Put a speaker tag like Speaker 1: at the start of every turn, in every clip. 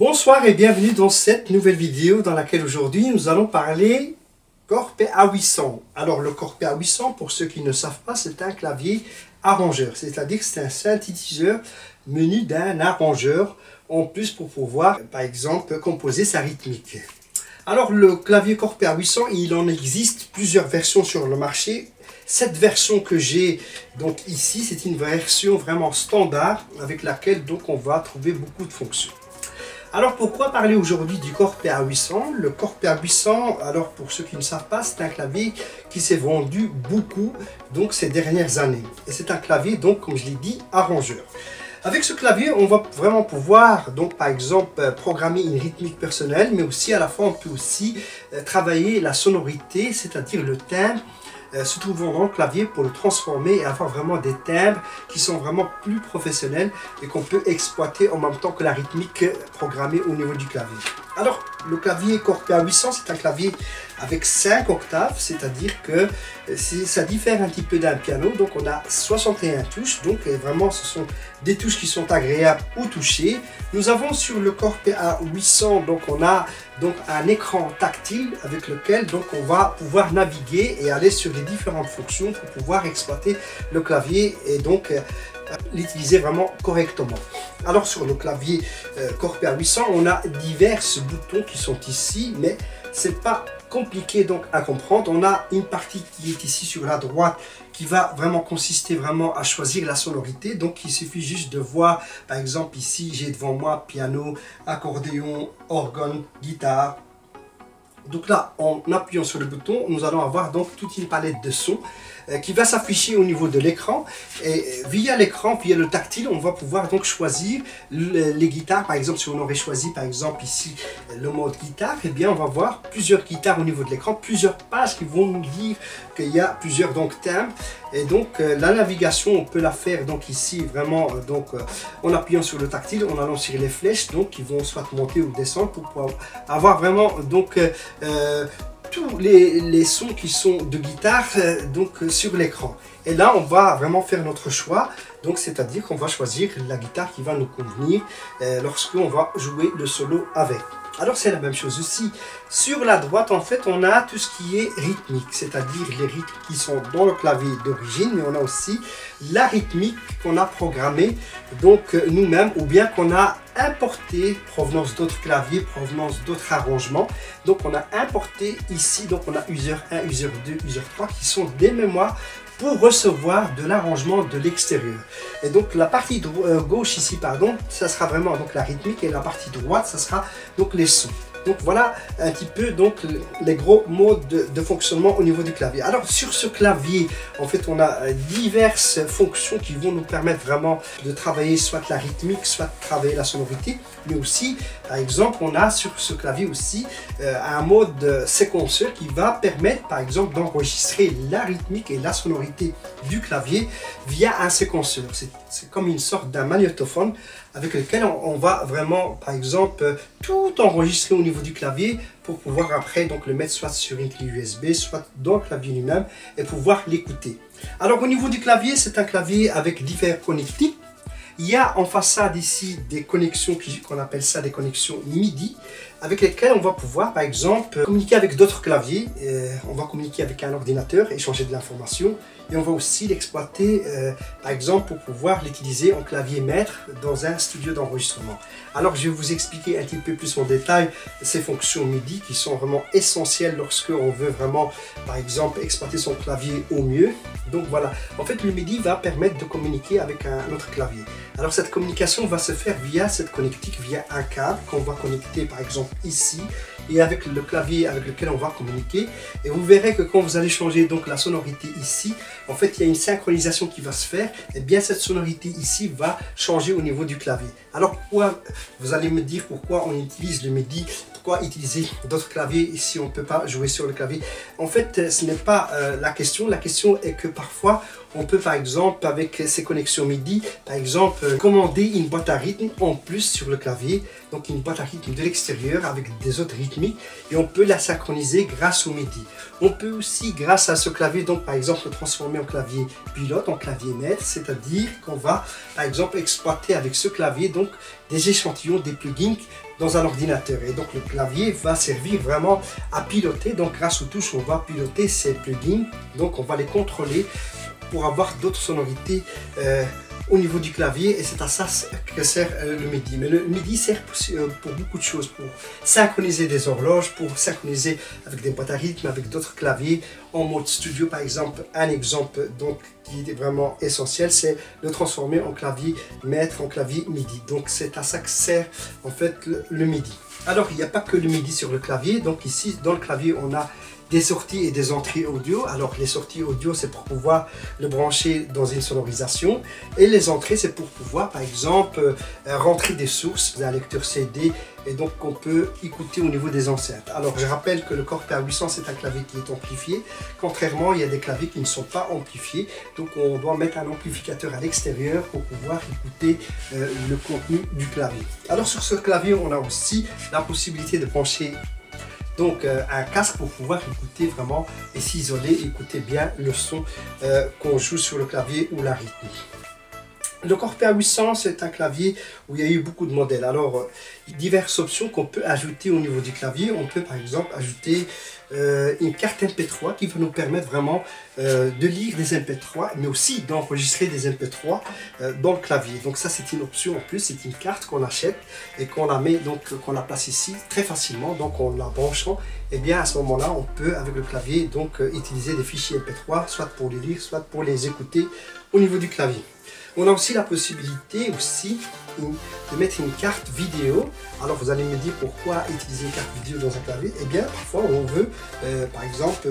Speaker 1: Bonsoir et bienvenue dans cette nouvelle vidéo dans laquelle aujourd'hui nous allons parler Korg PA800. Alors le Korg PA800, pour ceux qui ne savent pas, c'est un clavier arrangeur, c'est-à-dire que c'est un synthétiseur menu d'un arrangeur en plus pour pouvoir par exemple composer sa rythmique. Alors le clavier Korg PA800, il en existe plusieurs versions sur le marché. Cette version que j'ai donc ici, c'est une version vraiment standard avec laquelle donc on va trouver beaucoup de fonctions. Alors pourquoi parler aujourd'hui du Korg PA800? Le Korg PA800, alors pour ceux qui ne savent pas, c'est un clavier qui s'est vendu beaucoup donc ces dernières années. Et c'est un clavier donc comme je l'ai dit arrangeur. Avec ce clavier, on va vraiment pouvoir donc par exemple programmer une rythmique personnelle, mais aussi à la fois on peut aussi travailler la sonorité, c'est-à-dire le timbre se trouvant dans le clavier pour le transformer et avoir vraiment des timbres qui sont vraiment plus professionnels et qu'on peut exploiter en même temps que la rythmique programmée au niveau du clavier. Alors le clavier Korg PA800, c'est un clavier avec 5 octaves, c'est-à-dire que ça diffère un petit peu d'un piano. Donc on a 61 touches, donc vraiment ce sont des touches qui sont agréables au toucher. Nous avons sur le Korg PA800, donc on a donc un écran tactile avec lequel donc on va pouvoir naviguer et aller sur les différentes fonctions pour pouvoir exploiter le clavier et donc l'utiliser vraiment correctement. Alors sur le clavier Korg PA800, on a divers boutons qui sont ici, mais c'est pas compliqué donc à comprendre. On a une partie qui est ici sur la droite qui va vraiment consister vraiment à choisir la sonorité. Donc il suffit juste de voir, par exemple ici j'ai devant moi piano, accordéon, organe, guitare. Donc là, en appuyant sur le bouton, nous allons avoir donc toute une palette de sons qui va s'afficher au niveau de l'écran. Et via l'écran, via le tactile, on va pouvoir donc choisir les guitares. Par exemple, si on aurait choisi par exemple ici le mode guitare, eh bien on va voir plusieurs guitares au niveau de l'écran, plusieurs pages qui vont nous dire qu'il y a plusieurs donc timbres. Et donc la navigation, on peut la faire donc ici vraiment en appuyant sur le tactile, en allant sur les flèches donc qui vont soit monter ou descendre pour pouvoir avoir vraiment donc tous les sons qui sont de guitare sur l'écran. Et là on va vraiment faire notre choix, donc c'est-à-dire qu'on va choisir la guitare qui va nous convenir lorsqu'on va jouer le solo avec. Alors c'est la même chose aussi. Sur la droite, en fait, on a tout ce qui est rythmique, c'est-à-dire les rythmes qui sont dans le clavier d'origine, mais on a aussi la rythmique qu'on a programmée donc nous-mêmes ou bien qu'on a importé provenance d'autres claviers, provenance d'autres arrangements. Donc on a importé ici, donc on a user 1, user 2, user 3 qui sont des mémoires pour recevoir de l'arrangement de l'extérieur. Et donc la partie gauche ici, pardon, ça sera vraiment donc la rythmique et la partie droite, ça sera donc les sons. Donc voilà un petit peu donc les gros modes de fonctionnement au niveau du clavier. Alors sur ce clavier, en fait, on a diverses fonctions qui vont nous permettre vraiment de travailler soit la rythmique, soit travailler la sonorité, mais aussi, par exemple, on a sur ce clavier aussi un mode séquenceur qui va permettre, par exemple, d'enregistrer la rythmique et la sonorité du clavier via un séquenceur. C'est comme une sorte d'un magnétophone avec lequel on va vraiment, par exemple, tout enregistrer au niveau du clavier pour pouvoir après donc le mettre soit sur une clé USB, soit dans le clavier lui-même et pouvoir l'écouter. Alors au niveau du clavier, c'est un clavier avec différents connectiques. Il y a en façade ici des connexions qu'on appelle ça des connexions MIDI avec lesquelles on va pouvoir par exemple communiquer avec d'autres claviers. On va communiquer avec un ordinateur, échanger de l'information et on va aussi l'exploiter par exemple pour pouvoir l'utiliser en clavier maître dans un studio d'enregistrement. Alors je vais vous expliquer un petit peu plus en détail ces fonctions MIDI qui sont vraiment essentielles lorsque on veut vraiment par exemple exploiter son clavier au mieux. Donc voilà, en fait le MIDI va permettre de communiquer avec un autre clavier. Alors cette communication va se faire via cette connectique, via un câble qu'on va connecter par exemple ici et avec le clavier avec lequel on va communiquer. Et vous verrez que quand vous allez changer donc la sonorité ici, en fait il y a une synchronisation qui va se faire et bien cette sonorité ici va changer au niveau du clavier. Alors pourquoi, vous allez me dire pourquoi on utilise le MIDI, pourquoi utiliser d'autres claviers si on ne peut pas jouer sur le clavier? En fait ce n'est pas la question est que parfois on peut par exemple avec ces connexions MIDI par exemple commander une boîte à rythme en plus sur le clavier, donc une boîte à rythme de l'extérieur avec des autres rythmiques et on peut la synchroniser grâce au MIDI. On peut aussi grâce à ce clavier donc par exemple le transformer en clavier pilote, en clavier maître, c'est-à-dire qu'on va par exemple exploiter avec ce clavier donc donc des échantillons, des plugins dans un ordinateur. Et donc le clavier va servir vraiment à piloter. Donc grâce aux touches, on va piloter ces plugins. Donc on va les contrôler pour avoir d'autres sonorités au niveau du clavier, et c'est à ça que sert le MIDI. Mais le MIDI sert pour beaucoup de choses, pour synchroniser des horloges, pour synchroniser avec des boîtes à rythme, avec d'autres claviers en mode studio par exemple. Un exemple donc qui est vraiment essentiel, c'est le transformer en clavier maître, en clavier MIDI. Donc c'est à ça que sert en fait le MIDI. Alors il n'y a pas que le MIDI sur le clavier, donc ici dans le clavier on a des sorties et des entrées audio. Alors les sorties audio, c'est pour pouvoir le brancher dans une sonorisation, et les entrées, c'est pour pouvoir par exemple rentrer des sources d'un lecteur CD, et donc on peut écouter au niveau des enceintes. Alors je rappelle que le Korg PA800, c'est un clavier qui est amplifié. Contrairement, il y a des claviers qui ne sont pas amplifiés, donc on doit mettre un amplificateur à l'extérieur pour pouvoir écouter le contenu du clavier. Alors sur ce clavier, on a aussi la possibilité de brancher donc un casque pour pouvoir écouter vraiment et s'isoler, écouter bien le son qu'on joue sur le clavier ou la rythmique. Le Korg PA800, c'est un clavier où il y a eu beaucoup de modèles. Alors, diverses options qu'on peut ajouter au niveau du clavier. On peut par exemple ajouter une carte MP3 qui va nous permettre vraiment de lire des MP3, mais aussi d'enregistrer des MP3 dans le clavier. Donc ça, c'est une option en plus. C'est une carte qu'on achète et qu'on la met, donc qu'on la place ici très facilement. Donc en la branchant, et bien à ce moment-là, on peut avec le clavier donc utiliser des fichiers MP3, soit pour les lire, soit pour les écouter au niveau du clavier. On a aussi la possibilité de mettre une carte vidéo. Alors vous allez me dire pourquoi utiliser une carte vidéo dans un clavier. Eh bien parfois on veut par exemple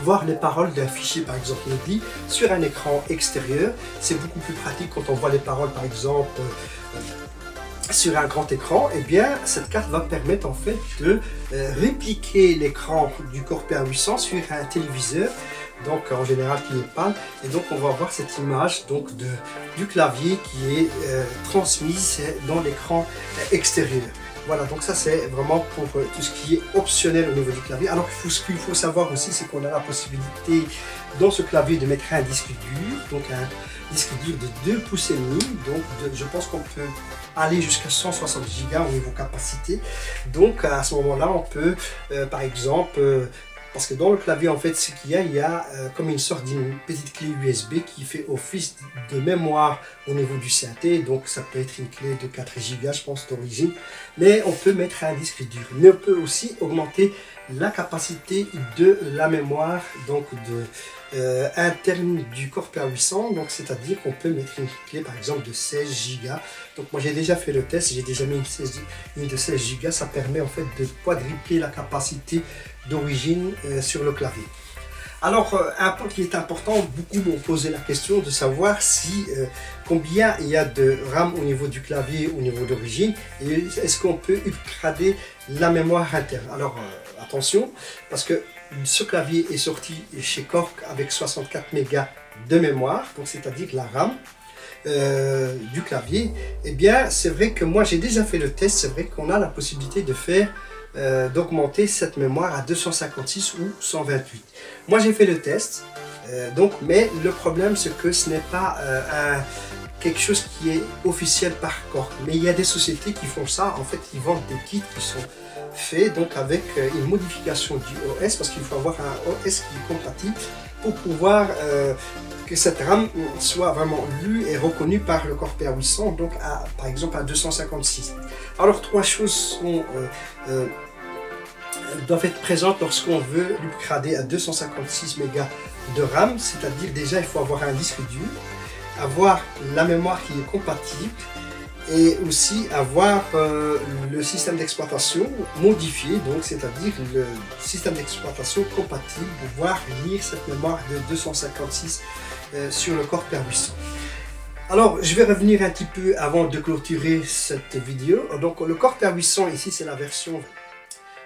Speaker 1: voir les paroles d'un fichier, par exemple MIDI, sur un écran extérieur. C'est beaucoup plus pratique quand on voit les paroles par exemple sur un grand écran. Et bien cette carte va permettre en fait de répliquer l'écran du Korg PA800 sur un téléviseur, donc en général qui est pâle, et donc on va voir cette image donc du clavier qui est transmise dans l'écran extérieur. Voilà, donc ça c'est vraiment pour tout ce qui est optionnel au niveau du clavier. Alors ce qu'il faut savoir aussi, c'est qu'on a la possibilité dans ce clavier de mettre un disque dur, donc un disque dur de 2,5 pouces, donc je pense qu'on peut aller jusqu'à 160 Go au niveau capacité. Donc à ce moment-là, on peut par exemple parce que dans le clavier, en fait, ce qu'il y a comme une sorte d'une petite clé USB qui fait office de mémoire au niveau du synthé. Donc, ça peut être une clé de 4 Go, je pense, d'origine. Mais on peut mettre un disque dur. Mais on peut aussi augmenter la capacité de la mémoire donc interne du Korg PA800. Donc, c'est-à-dire qu'on peut mettre une clé, par exemple, de 16 Go. Donc, moi, j'ai déjà fait le test. J'ai déjà mis une de 16 Go. Ça permet, en fait, de quadrupler la capacité d'origine sur le clavier. Alors, un point qui est important, beaucoup m'ont posé la question de savoir si combien il y a de RAM au niveau du clavier, au niveau d'origine, et est-ce qu'on peut upgrader la mémoire interne. Alors, attention, parce que ce clavier est sorti chez Korg avec 64 mégas de mémoire, donc c'est-à-dire la RAM du clavier. Eh bien, c'est vrai que moi j'ai déjà fait le test, c'est vrai qu'on a la possibilité de faire d'augmenter cette mémoire à 256 ou 128. Moi j'ai fait le test, mais le problème c'est que ce n'est pas quelque chose qui est officiel par Korg. Mais il y a des sociétés qui font ça, en fait ils vendent des kits qui sont faits donc avec une modification du OS, parce qu'il faut avoir un OS qui est compatible pour pouvoir que cette RAM soit vraiment lue et reconnue par le Korg PA800, donc par exemple à 256. Alors trois choses doivent être présentes lorsqu'on veut upgrader à 256 mégas de RAM, c'est-à-dire déjà il faut avoir un disque dur, avoir la mémoire qui est compatible et aussi avoir le système d'exploitation modifié, donc c'est-à-dire le système d'exploitation compatible pour pouvoir lire cette mémoire de 256 sur le Korg PA800. Alors, je vais revenir un petit peu avant de clôturer cette vidéo. Donc, le Korg PA800 ici, c'est la version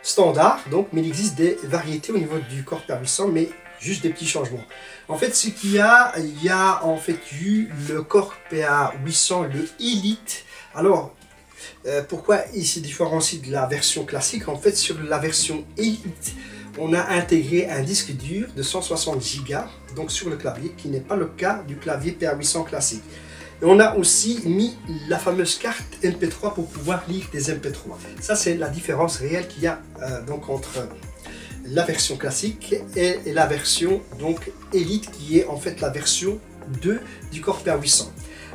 Speaker 1: standard, donc, mais il existe des variétés au niveau du Korg PA800, mais juste des petits changements. En fait, ce qu'il y a, il y a en fait eu le Korg PA800, le Elite. Alors, pourquoi il se différencie de la version classique? En fait, sur la version Elite, on a intégré un disque dur de 160 Go donc sur le clavier, qui n'est pas le cas du clavier PA800 classique. Et on a aussi mis la fameuse carte MP3 pour pouvoir lire des MP3. Ça, c'est la différence réelle qu'il y a donc entre la version classique et la version donc Elite, qui est en fait la version 2 du Corpea 800.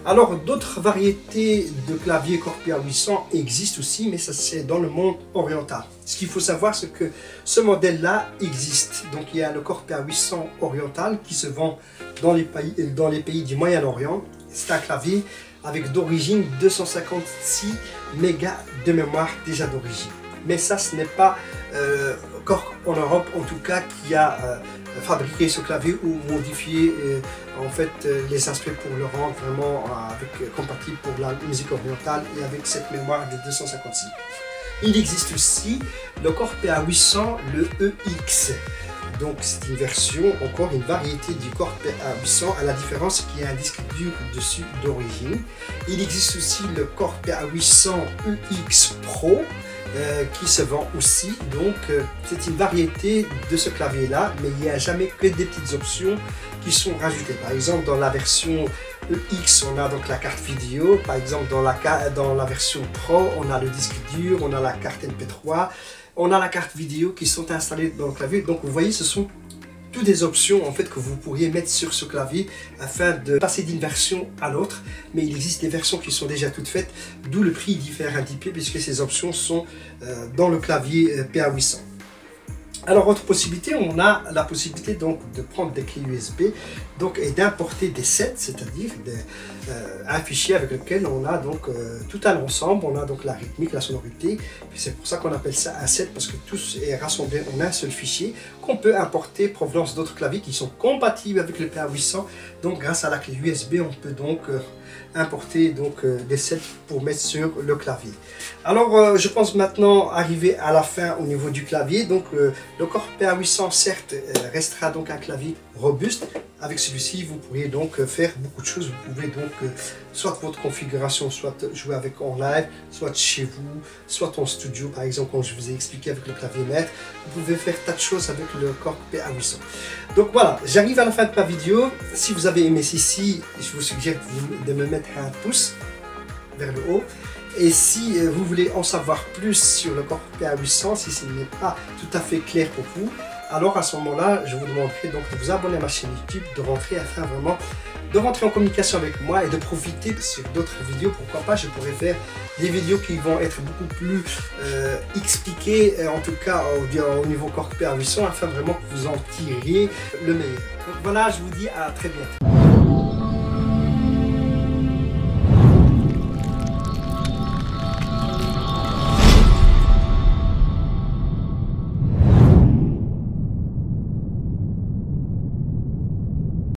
Speaker 1: Alors d'autres variétés de claviers Corpea 800 existent aussi, mais ça c'est dans le monde oriental. Ce qu'il faut savoir, c'est que ce modèle-là existe. Donc il y a le Corpea 800 oriental qui se vend dans les pays du Moyen-Orient. C'est un clavier avec d'origine 256 mégas de mémoire déjà d'origine. Mais ça, ce n'est pas Korg en Europe en tout cas qui a fabriqué ce clavier ou modifié en fait les aspects pour le rendre vraiment compatible pour la musique orientale et avec cette mémoire de 256. Il existe aussi le Corpea 800, le EX. Donc c'est une version, encore une variété du Corpea 800, à la différence qu'il y a un disque dur dessus d'origine. Il existe aussi le Corpea 800 EX Pro qui se vend aussi. Donc c'est une variété de ce clavier là, mais il n'y a jamais que des petites options qui sont rajoutées. Par exemple dans la version EX on a donc la carte vidéo, par exemple dans la version Pro on a le disque dur, on a la carte MP3, on a la carte vidéo qui sont installées dans le clavier. Donc vous voyez, ce sont toutes des options en fait que vous pourriez mettre sur ce clavier afin de passer d'une version à l'autre. Mais il existe des versions qui sont déjà toutes faites, d'où le prix diffère un petit peu puisque ces options sont dans le clavier PA800. Alors autre possibilité, on a la possibilité donc de prendre des clés USB donc, et d'importer des sets, c'est-à-dire un fichier avec lequel on a donc tout un ensemble, on a donc la rythmique, la sonorité, c'est pour ça qu'on appelle ça un set, parce que tout est rassemblé en un seul fichier qu'on peut importer provenance d'autres claviers qui sont compatibles avec le PA800. Donc grâce à la clé USB, on peut donc importer donc des sets pour mettre sur le clavier. Alors je pense maintenant arriver à la fin au niveau du clavier. Donc le Corpea 800 certes restera donc un clavier robuste. Avec celui-ci vous pourriez donc faire beaucoup de choses. Vous pouvez donc soit votre configuration, soit jouer avec en live, soit chez vous, soit en studio par exemple, comme je vous ai expliqué avec le clavier maître. Vous pouvez faire tas de choses avec le Corpea 800. Donc voilà, j'arrive à la fin de ma vidéo. Si vous avez aimé ceci, je vous suggère de me mettre un pouce vers le haut. Et si vous voulez en savoir plus sur le Corpea 800, si ce n'est pas tout à fait clair pour vous, alors à ce moment-là, je vous demanderai donc de vous abonner à ma chaîne YouTube, de rentrer en communication avec moi et de profiter sur d'autres vidéos. Pourquoi pas, je pourrais faire des vidéos qui vont être beaucoup plus expliquées, en tout cas au niveau Corpea 800, afin vraiment que vous en tiriez le meilleur. Donc voilà, je vous dis à très bientôt.